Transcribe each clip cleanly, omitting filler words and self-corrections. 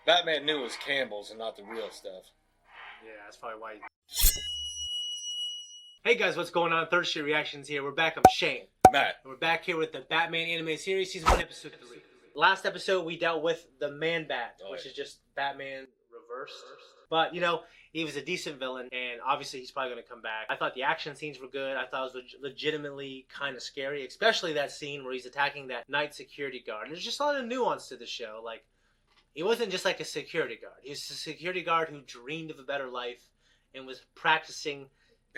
Batman knew it was Campbell's and not the real stuff. Yeah, that's probably why. Hey guys, what's going on? Third Street Reactions here. We're back. I'm Shane. Matt. And we're back here with the Batman animated series, season 1, episode 3. Last episode we dealt with the Man-Bat, which is just Batman reversed. But, you know, he was a decent villain, and obviously he's probably going to come back. I thought the action scenes were good. I thought it was legitimately kind of scary, especially that scene where he's attacking that night security guard. And there's just a lot of nuance to the show. Like, he wasn't just like a security guard. He was a security guard who dreamed of a better life and was practicing,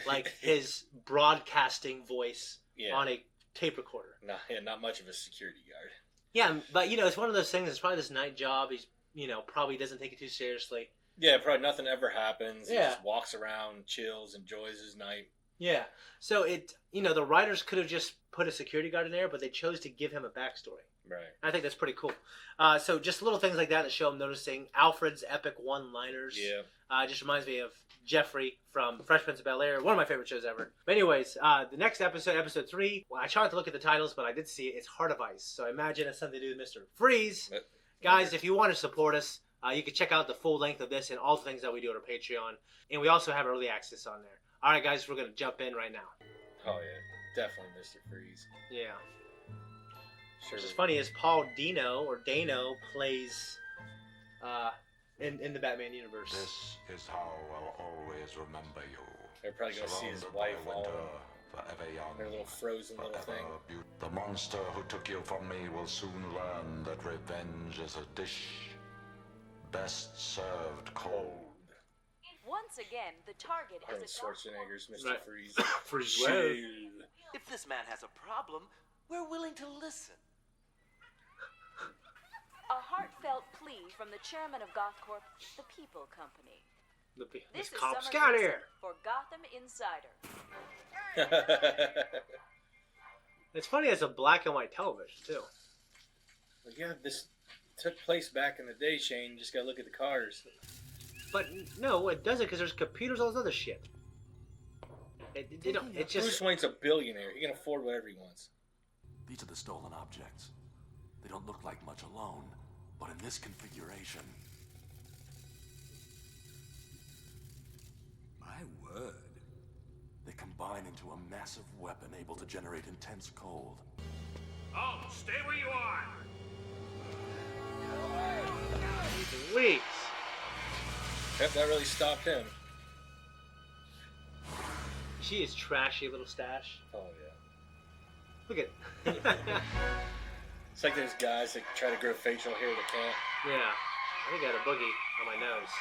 like, his broadcasting voice on a tape recorder. Not much of a security guard. Yeah, but, you know, it's one of those things. It's probably this night job. He's, you know, probably doesn't take it too seriously. Yeah, probably nothing ever happens. He just walks around, chills, enjoys his night. Yeah. So you know, the writers could have just put a security guard in there, but they chose to give him a backstory. Right. I think that's pretty cool. So just little things like that in the show I'm noticing. Alfred's epic one-liners. Yeah. Just reminds me of Jeffrey from Fresh Prince of Bel-Air, one of my favorite shows ever. But anyways, the next episode, episode 3, well, I tried to look at the titles, but I did see it. It's Heart of Ice. So I imagine it's something to do with Mr. Freeze. Guys, if you want to support us, you can check out the full length of this and all the things that we do on our Patreon. And we also have early access on there. All right, guys, we're going to jump in right now. Oh, yeah. Definitely Mr. Freeze. Yeah. Sure. Which is funny is Paul Dano plays in the Batman universe. This is how I'll always remember you. They're probably going to see his wife all forever young, their little frozen little thing. The monster who took you from me will soon learn that revenge is a dish best served cold. Once again, the target Arnold is Schwarzenegger's Mr. Freeze. Freeze. If this man has a problem, we're willing to listen. a heartfelt plea from the chairman of GothCorp, the People Company. This is cop's Summer got Gleason here. For Gotham Insider. It's funny, it's a black and white television too. Well, yeah, this took place back in the day, Shane. You just gotta look at the cars. But no, it doesn't, because there's computers, all this other shit. It's just... Bruce Wayne's a billionaire. He can afford whatever he wants. These are the stolen objects. They don't look like much alone, but in this configuration... My word. They combine into a massive weapon able to generate intense cold. Oh, stay where you are! Weeks. Yep, that really stopped him. She is trashy little stash. Oh, yeah. Look at it. It's like those guys that try to grow facial hair that can't. Yeah. I think I had a boogie on my nose.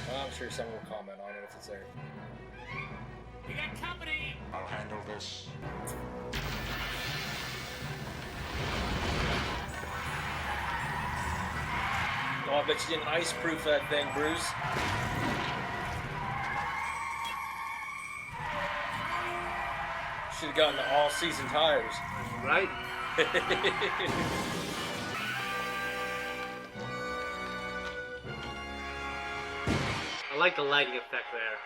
Well, I'm sure someone will comment on it if it's there. We got company! I'll handle this. Oh, I bet you didn't ice-proof that thing, Bruce. Should have gotten the all-season tires. Right? I like the lighting effect there.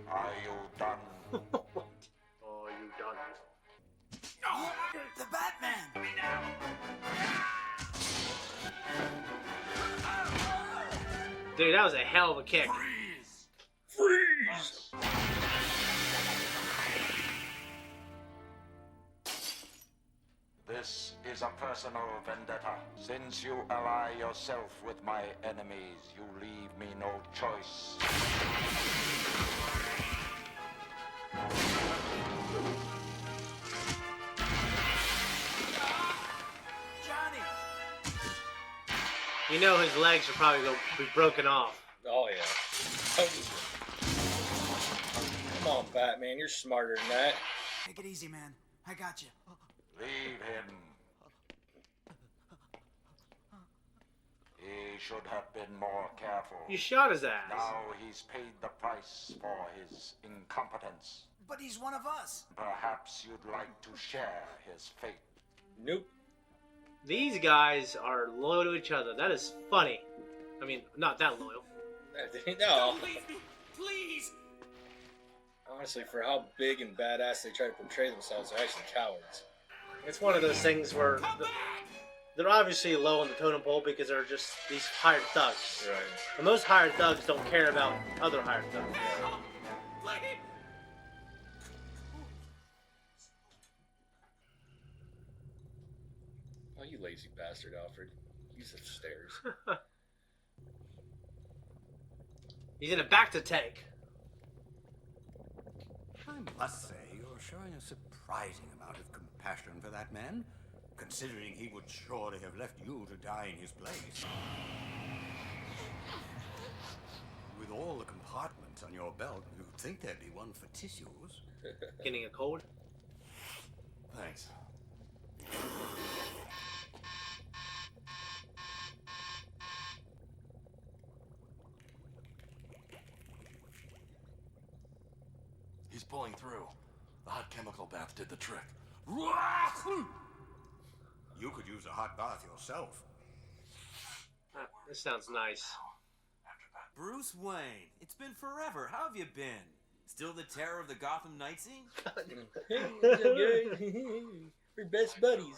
Are you done? What? Oh, you done? Oh, the Batman! Dude, that was a hell of a kick. Freeze! Freeze! This is a personal vendetta. Since you ally yourself with my enemies, you leave me no choice. Johnny! You know his legs are probably going to be broken off. Oh, yeah. Come on, Batman. You're smarter than that. Take it easy, man. I got you. Leave him. He should have been more careful. You shot his ass. Now he's paid the price for his incompetence. But he's one of us. Perhaps you'd like to share his fate. Nope. These guys are loyal to each other. That is funny. I mean, not that loyal. No. Don't leave me! Please! Honestly, for how big and badass they try to portray themselves, they're actually cowards. It's one of those things where they're obviously low on the totem pole because they're just these hired thugs. Right. And most hired thugs don't care about other hired thugs. Oh, you lazy bastard, Alfred. Use the stairs. He's in a back to tank. I must say, you're showing a surprising amount of compassion for that man, considering he would surely have left you to die in his place. With all the compartments on your belt, you'd think there'd be one for tissues. Getting a cold? Thanks. He's pulling through. The hot chemical bath did the trick. You could use a hot bath yourself. This sounds nice. Bruce Wayne, it's been forever. How have you been? Still the terror of the Gotham night scene? Hey, what's up, guys? We're best buddies.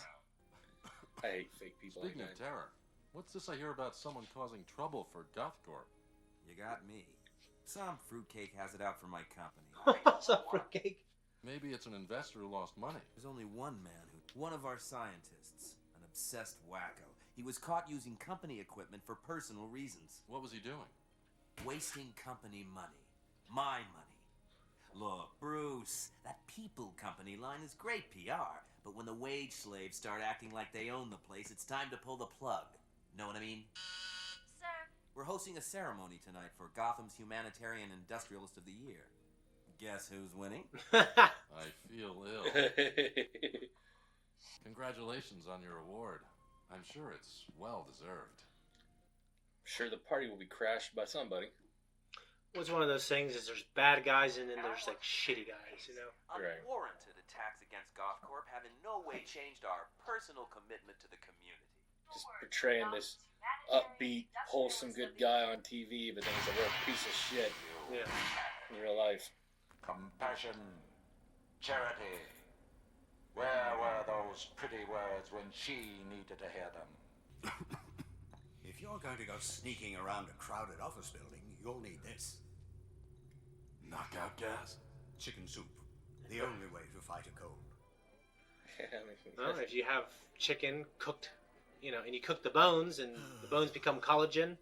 I hate fake people. Speaking like of that. terror, what's this I hear about someone causing trouble for GothCorp? You got me. Some fruitcake has it out for my company. What's up, fruitcake? Maybe it's an investor who lost money. There's only one man one of our scientists, an obsessed wacko. He was caught using company equipment for personal reasons. What was he doing? Wasting company money. My money. Look, Bruce, that people company line is great PR, but when the wage slaves start acting like they own the place, it's time to pull the plug. Know what I mean? Sir. We're hosting a ceremony tonight for Gotham's Humanitarian Industrialist of the Year. Guess who's winning? I feel ill. Congratulations on your award. I'm sure it's well deserved. Sure, the party will be crashed by somebody. Well, it's one of those things is there's bad guys and then there's like shitty guys, you know? Right. Unwarranted attacks against GothCorp have in no way changed our personal commitment to the community. Just portraying this upbeat, wholesome, good guy on TV, but then he's a real piece of shit Yeah. in real life. Compassion, charity. Where were those pretty words when she needed to hear them? If you're going to go sneaking around a crowded office building, you'll need this. Knockout gas? Chicken soup. The only way to fight a cold. Well, if you have chicken cooked, you know, and you cook the bones and the bones become collagen,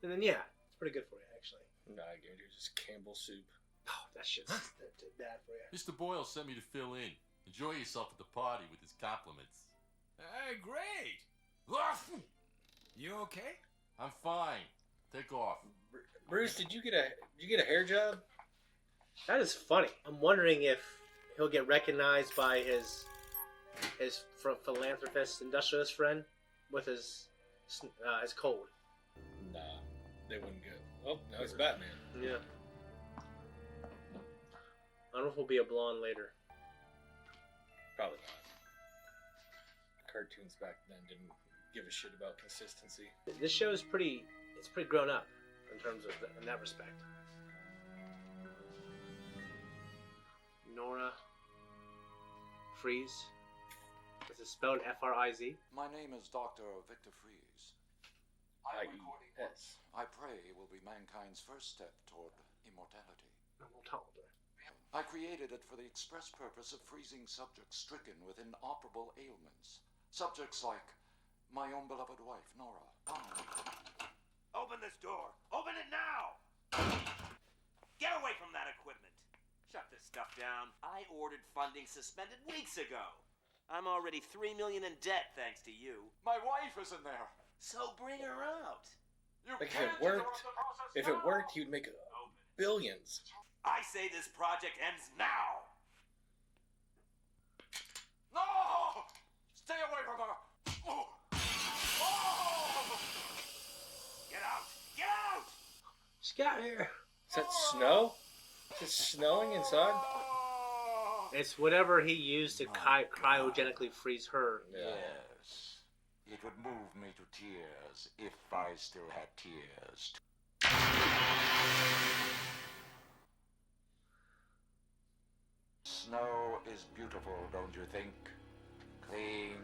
and then yeah, it's pretty good for you actually. Nah, I guarantee you, just Campbell soup. Oh, that shit's bad for you. Mr. Boyle sent me to fill in. Enjoy yourself at the party with his compliments. Hey, great! You okay? I'm fine. Take off. Bruce, did you get a hair job? That is funny. I'm wondering if he'll get recognized by his philanthropist, industrialist friend with his cold. Nah, they wouldn't go. Oh, now it's Batman. Yeah. I don't know if he'll be a blonde later. Probably not. Cartoons back then didn't give a shit about consistency. This show is pretty grown up in terms of in that respect. Nora Freeze. This is spelled F-R-I-Z. My name is Dr. Victor Freeze. I-E-S. I pray will be mankind's first step toward immortality. Taller. I created it for the express purpose of freezing subjects stricken with inoperable ailments. Subjects like my own beloved wife, Nora. Open this door! Open it now! Get away from that equipment! Shut this stuff down. I ordered funding suspended weeks ago. I'm already $3 million in debt thanks to you. My wife is in there. So bring her out. You Like, can't interrupt the process if it now. worked, you'd make billions. I say this project ends now! No! Stay away from her! Oh! Oh! Get out! Get out! Just get out here. Is that snow? Is it snowing inside? It's whatever he used to cryogenically freeze her. Yes. It would move me to tears if I still had tears. is beautiful, don't you think? Clean,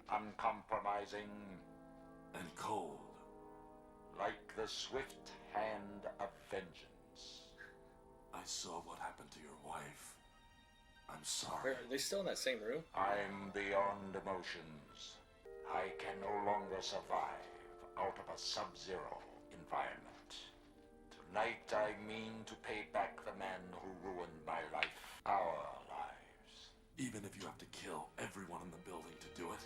uncompromising, And cold. like the swift hand of vengeance. I saw what happened to your wife. I'm sorry. Are they still in that same room? I'm beyond emotions. I can no longer survive out of a sub-zero environment. Tonight I mean to pay back the man who ruined my life, our lives. Even if you have to kill everyone in the building to do it.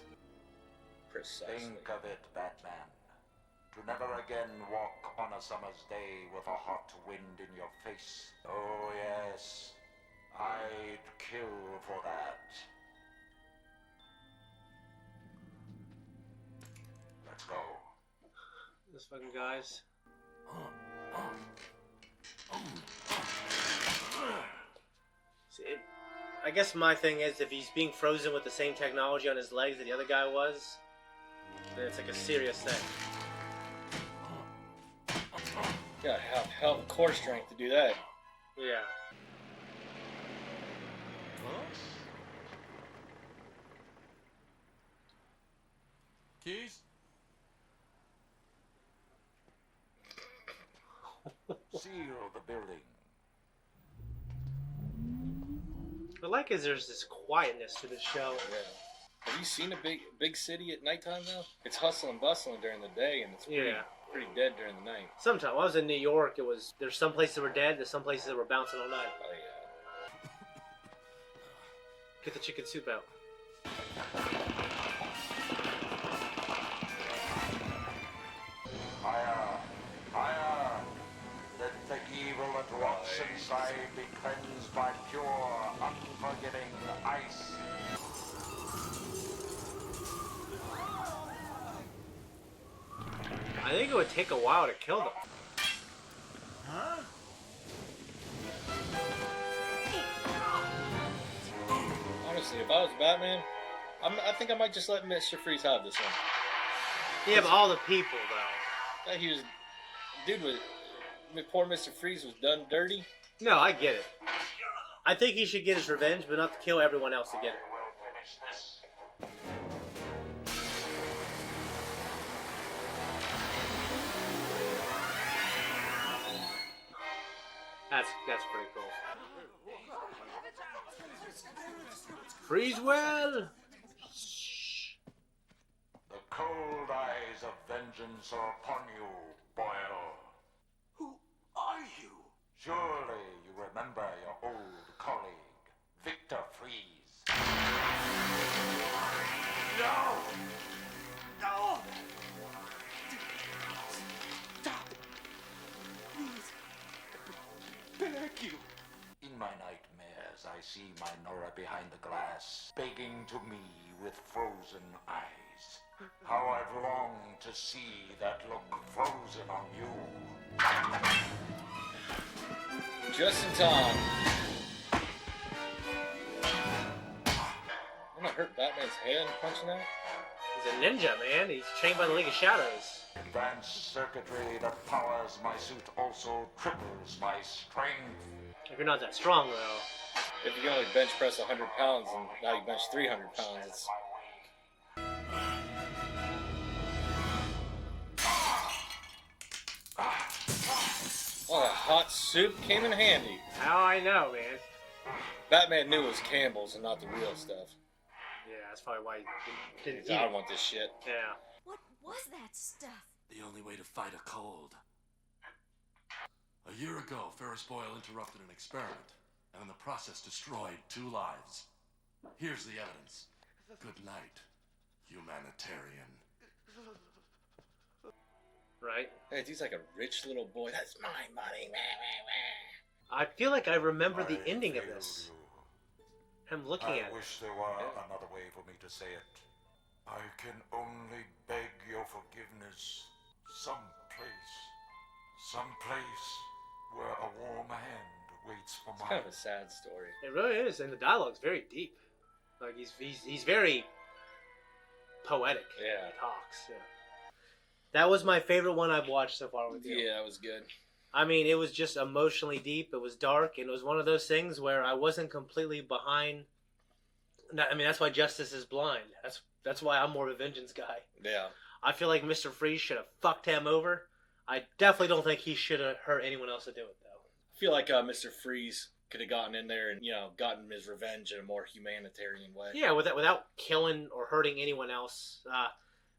Precisely. Think of it, Batman. To never again walk on a summer's day with a hot wind in your face. Oh yes, I'd kill for that. Let's go. Those fucking guys. See, I guess my thing is if he's being frozen with the same technology on his legs that the other guy was, then it's like a serious thing. Gotta have hell of core strength to do that. Yeah. Keys? Seal the building. What I like is there's this quietness to the show. Yeah. Have you seen a big city at nighttime though? It's hustle and bustling during the day, and it's pretty dead during the night. Sometimes when I was in New York, there's some places that were dead, there's some places that were bouncing all night. Oh yeah. Get the chicken soup out. Higher, higher. Let the evil that rots inside be cleansed by pure, unforgiving ice. I think it would take a while to kill them. Huh? Honestly, if I was Batman, I think I might just let Mr. Freeze have this one. Yeah, but all the people though. He was, poor Mr. Freeze was done dirty. No, I get it. I think he should get his revenge, but not to kill everyone else to get it. That's pretty cool. Freeze well. The cold eyes of vengeance are upon you, Boyle. Who are you? Surely you remember your old colleague, Victor Freeze. No! No! Stop! Please. Beg you. In my nightmares, I see my Nora behind the glass, begging to me with frozen eyes. How I've longed to see that look frozen on you. Just in time. I'm gonna hurt Batman's hand punching that. He's a ninja, man. He's trained by the League of Shadows. Advanced circuitry that powers my suit also triples my strength. If you're not that strong, though. If you can only bench press 100 pounds and now you bench 300 pounds, it's... Oh, that hot soup came in handy. How I know, man. Batman knew it was Campbell's and not the real stuff. Yeah, that's probably why he didn't He's, eat I it. don't want this shit. Yeah. What was that stuff? The only way to fight a cold. A year ago, Ferris Boyle interrupted an experiment, and in the process destroyed 2 lives. Here's the evidence. Good night, humanitarian. Right? Hey, he's like a rich little boy. That's my money. I feel like I remember the ending of this. I'm looking I at it. wish there were another way for me to say it. I can only beg your forgiveness. Someplace where a warm hand waits for It's my... kind of a sad story. It really is, and the dialogue's very deep. Like he's very poetic. Yeah. When he talks. Yeah. That was my favorite one I've watched so far with you. Yeah, that was good. I mean, it was just emotionally deep. It was dark, and it was one of those things where I wasn't completely behind I mean, that's why justice is blind. That's why I'm more of a vengeance guy. Yeah. I feel like Mr. Freeze should have fucked him over. I definitely don't think he should have hurt anyone else to do it, though. I feel like Mr. Freeze could have gotten in there and, gotten his revenge in a more humanitarian way. Yeah, without killing or hurting anyone else.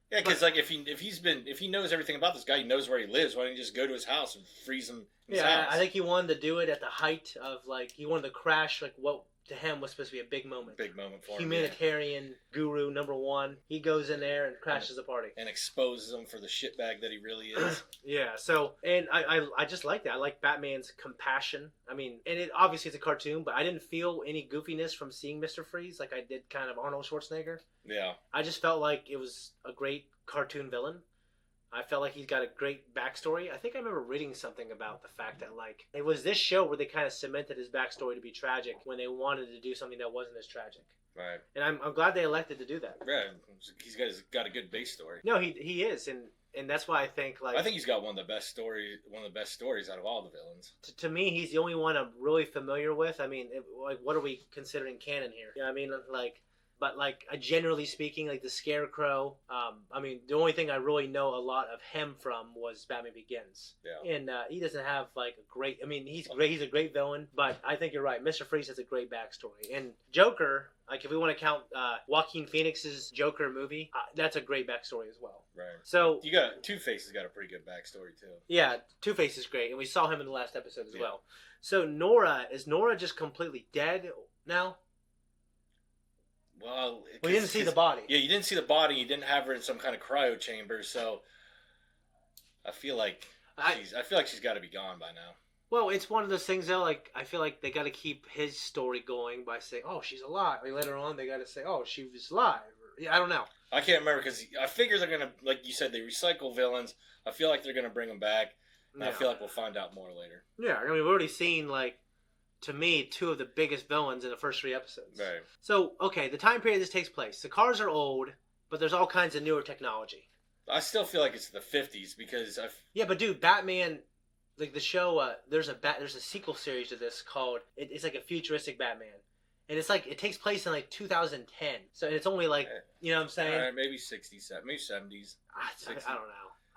Yeah, because like if he knows everything about this guy, he knows where he lives. Why don't he just go to his house and freeze him in his house? I think he wanted to do it at the height of he wanted to crash what to him was supposed to be a big moment. Big moment for him. Humanitarian guru #1. He goes in there and crashes the party and exposes him for the shitbag that he really is. Yeah. So and I just like that. I like Batman's compassion. I mean, and it obviously it's a cartoon, but I didn't feel any goofiness from seeing Mr. Freeze like I did kind of Arnold Schwarzenegger. Yeah. I just felt like it was a great cartoon villain. I felt like he's got a great backstory. I think I remember reading something about the fact that it was this show where they kind of cemented his backstory to be tragic when they wanted to do something that wasn't as tragic. Right. And I'm glad they elected to do that. Yeah, he's got a good base story. No, he is, and that's why I think I think he's got one of the best stories out of all the villains. To me, he's the only one I'm really familiar with. I mean, what are we considering canon here? You know what I mean? But generally speaking, the Scarecrow. I mean, the only thing I really know a lot of him from was Batman Begins. Yeah. And he doesn't have a great. I mean, he's great. He's a great villain. But I think you're right. Mr. Freeze has a great backstory. And Joker, if we want to count Joaquin Phoenix's Joker movie, that's a great backstory as well. Right. So you got Two-Face has got a pretty good backstory too. Yeah, Two-Face is great, and we saw him in the last episode as well. So is Nora just completely dead now? Well, you didn't see the body. Yeah, you didn't see the body. You didn't have her in some kind of cryo chamber, so I feel like she's got to be gone by now. Well, it's one of those things though. I feel like they got to keep his story going by saying, "Oh, she's alive." Later on, they got to say, "Oh, she was alive." I don't know. I can't remember because I figure they're gonna, like you said, they recycle villains. I feel like they're gonna bring them back. And I feel like we'll find out more later. Yeah, I mean, we've already seen to me, 2 of the biggest villains in the first 3 episodes. Right. So, okay, the time period this takes place. The cars are old, but there's all kinds of newer technology. I still feel like it's the 50s because Yeah, but dude, Batman, the show, there's a sequel series to this called, it's like a futuristic Batman. And it's it takes place in 2010. So it's only you know what I'm saying? Maybe 60s, maybe 70s. I don't know.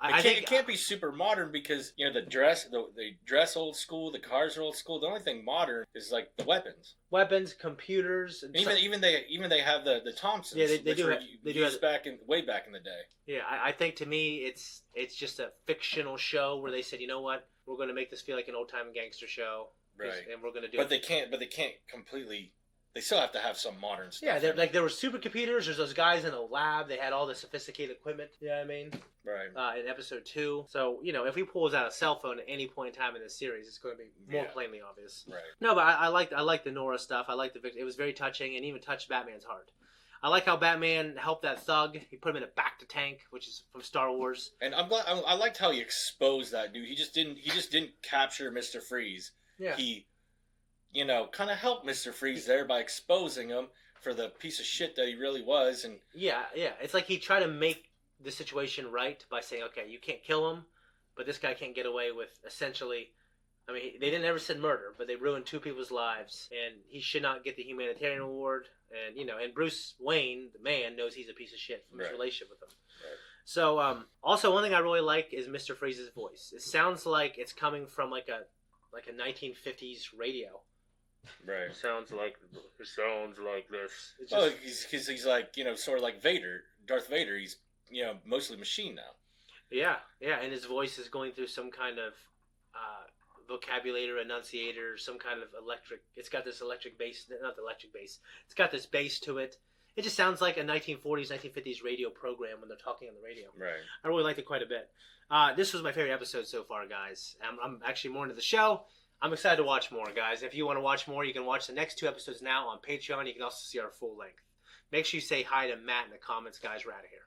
It can't be super modern because the dress old school, the cars are old school. The only thing modern is the weapons, computers, and even they have the Thompsons. Yeah, they do way back in the day. Yeah, I think to me it's just a fictional show where they said, you know what, we're going to make this feel like an old time gangster show, right? And we're going to do. But they can't completely. They still have to have some modern stuff. Yeah, there were supercomputers. There's those guys in a lab. They had all the sophisticated equipment. You know what I mean? Right. In episode 2. So, if he pulls out a cell phone at any point in time in this series, it's going to be more plainly obvious. Right. No, but I like the Nora stuff. I like it was very touching and even touched Batman's heart. I like how Batman helped that thug. He put him in a back to tank, which is from Star Wars. And I'm glad. I liked how he exposed that dude. He just didn't capture Mr. Freeze. Yeah. He kind of helped Mr. Freeze there by exposing him for the piece of shit that he really was. And yeah, it's like he tried to make the situation right by saying, okay, you can't kill him, but this guy can't get away with essentially. I mean, they didn't ever say murder, but they ruined 2 people's lives, and he should not get the humanitarian award. And and Bruce Wayne, the man, knows he's a piece of shit from his relationship with him. Right. So, also one thing I really like is Mr. Freeze's voice. It sounds like it's coming from a 1950s radio. Right. It sounds like this. He's sort of like Vader, Darth Vader. He's mostly machine now. Yeah, and his voice is going through some kind of vocabulator, enunciator, some kind of electric. It's got this electric bass, not the electric bass. It's got this bass to it. It just sounds like a 1940s, 1950s radio program when they're talking on the radio. Right. I really liked it quite a bit. This was my favorite episode so far, guys. I'm actually more into the show. I'm excited to watch more, guys. If you want to watch more, you can watch the next 2 episodes now on Patreon. You can also see our full length. Make sure you say hi to Matt in the comments, guys. We're out of here.